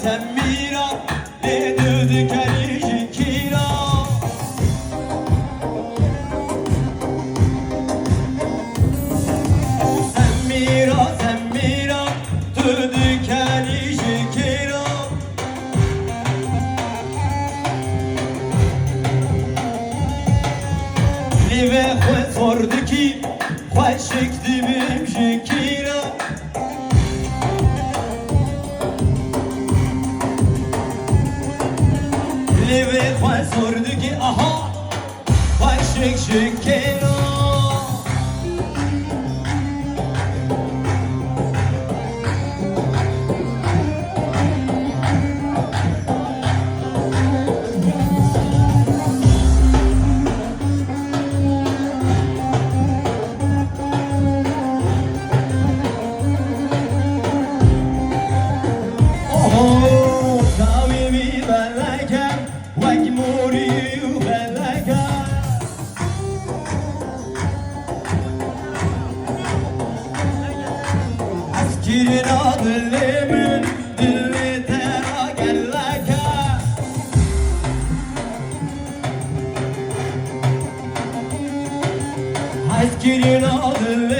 SEMİRA لدود كريج كيرا SEMİRA دود كريج كيرا لبه خود خوردکی خوشک دبیم جکیرا لبه خود خوردکی آها خوشک جکیرا Girin adlimin dilli tera gelleke Girin adlimin